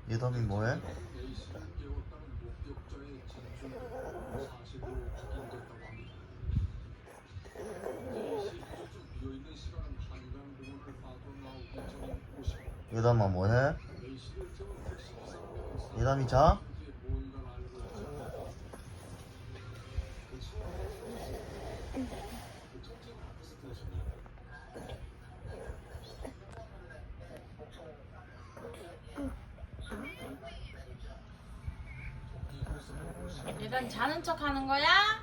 예담이 뭐해? 예담아 뭐해? 예담이 자? 얘단 자는 척 하는 거야?